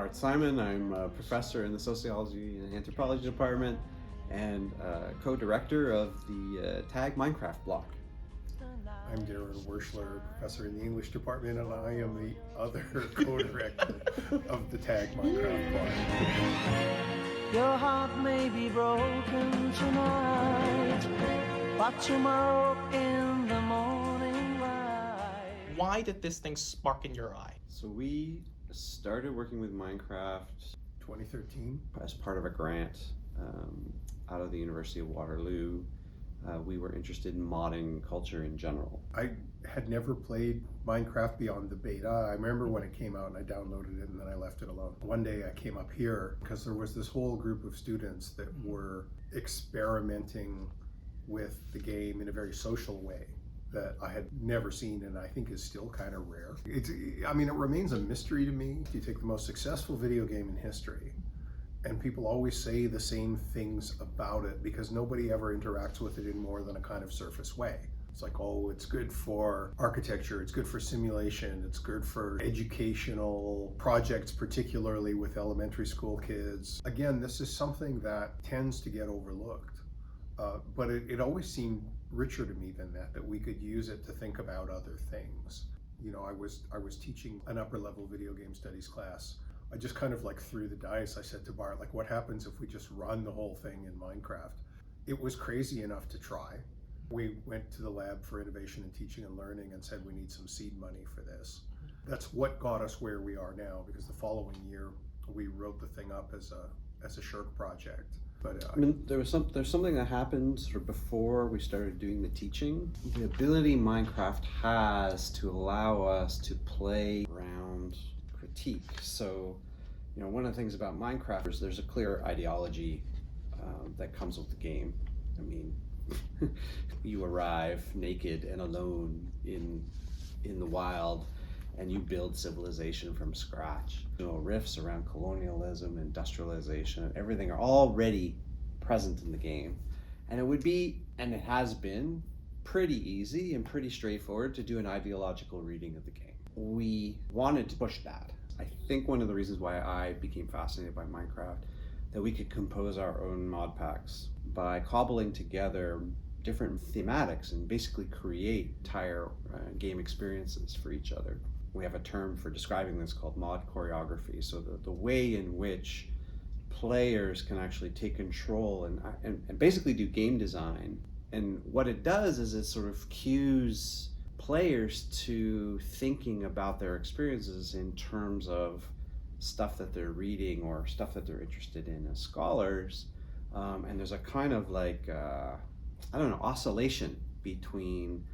Bart Simon. I'm a professor in the Sociology and Anthropology Department and co-director of the Tag Minecraft blog. I'm Darren Wershler, professor in the English department, and I am the other co-director of the Tag Minecraft blog. Your heart may be broken tonight, but tomorrow in the morning light. Why did this thing spark in your eye? So we started working with Minecraft 2013. as part of a grant out of the University of Waterloo. We were interested in modding culture in general. I had never played Minecraft beyond the beta. I remember when it came out and I downloaded it and then I left it alone. One day I came up here because there was this whole group of students that were experimenting with the game in a very social way that I had never seen and I think is still kind of rare. It remains a mystery to me. You take the most successful video game in history and people always say the same things about it because nobody ever interacts with it in more than a kind of surface way. It's like, oh, it's good for architecture, it's good for simulation, it's good for educational projects, particularly with elementary school kids. Again, this is something that tends to get overlooked, but it always seemed richer to me than that we could use it to think about other things. You know, I was teaching an upper level video game studies class. I just kind of like threw the dice. I said to Bart, like, what happens if we just run the whole thing in Minecraft? It was crazy enough to try. We went to the lab for innovation and teaching and learning and said we need some seed money for this. That's what got us where we are now, because the following year we wrote the thing up as a SSHRC project. But there's something that happened sort of before we started doing the teaching. The ability Minecraft has to allow us to play around critique. So, you know, one of the things about Minecraft is there's a clear ideology that comes with the game. I mean, you arrive naked and alone in the wild, and you build civilization from scratch. You know, riffs around colonialism, industrialization, everything are already present in the game. And it would be, and it has been, pretty easy and pretty straightforward to do an ideological reading of the game. We wanted to push that. I think one of the reasons why I became fascinated by Minecraft, that we could compose our own mod packs by cobbling together different thematics and basically create entire game experiences for each other. We have a term for describing this called mod choreography. So the way in which players can actually take control and basically do game design. And what it does is it sort of cues players to thinking about their experiences in terms of stuff that they're reading or stuff that they're interested in as scholars. And there's a kind of like, oscillation between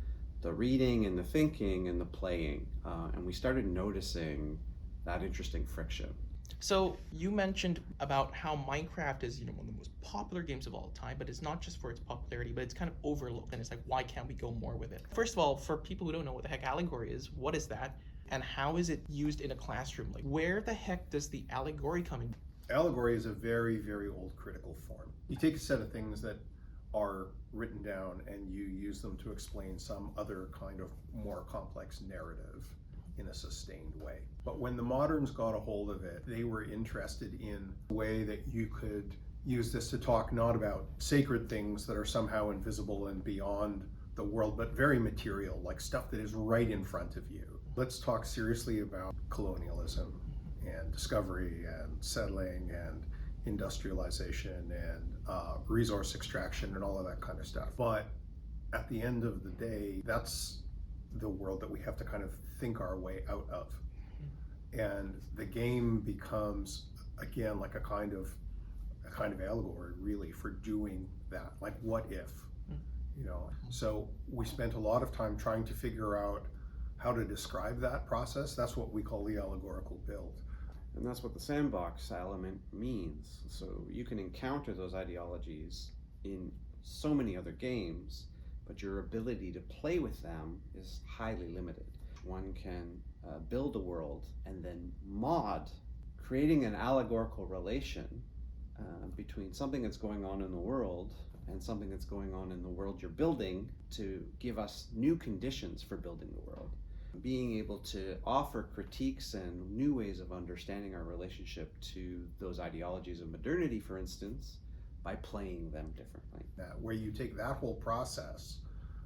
the reading and the thinking and the playing. And we started noticing that interesting friction. So you mentioned about how Minecraft is, one of the most popular games of all time, but it's not just for its popularity, but it's kind of overlooked. And it's like, why can't we go more with it? First of all, for people who don't know what the heck allegory is, what is that? And how is it used in a classroom? Like, where the heck does the allegory come in? Allegory is a very, very old critical form. You take a set of things that are written down and you use them to explain some other kind of more complex narrative in a sustained way. But when the moderns got a hold of it, they were interested in a way that you could use this to talk not about sacred things that are somehow invisible and beyond the world, but very material, like stuff that is right in front of you. Let's talk seriously about colonialism and discovery and settling and industrialization and resource extraction and all of that kind of stuff. But at the end of the day, that's the world that we have to kind of think our way out of. And the game becomes, again, like a kind of allegory really for doing that. Like, what if, So we spent a lot of time trying to figure out how to describe that process. That's what we call the allegorical build. And that's what the sandbox element means. So you can encounter those ideologies in so many other games, but your ability to play with them is highly limited. One can build a world and then mod, creating an allegorical relation between something that's going on in the world and something that's going on in the world you're building to give us new conditions for building the world. being able to offer critiques and new ways of understanding our relationship to those ideologies of modernity, for instance, by playing them differently. Where you take that whole process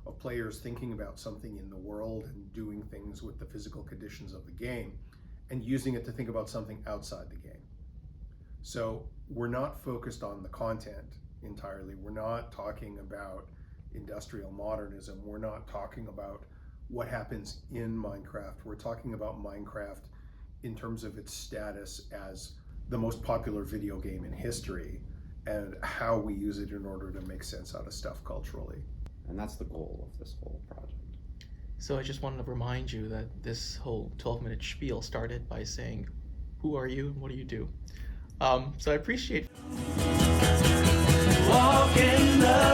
of players thinking about something in the world and doing things with the physical conditions of the game and using it to think about something outside the game. So we're not focused on the content entirely. We're not talking about industrial modernism. We're not talking about what happens in Minecraft. We're talking about Minecraft in terms of its status as the most popular video game in history and how we use it in order to make sense out of stuff culturally. And that's the goal of this whole project. So I just wanted to remind you that this whole 12-minute spiel started by saying, who are you and what do you do? So I appreciate Walk in the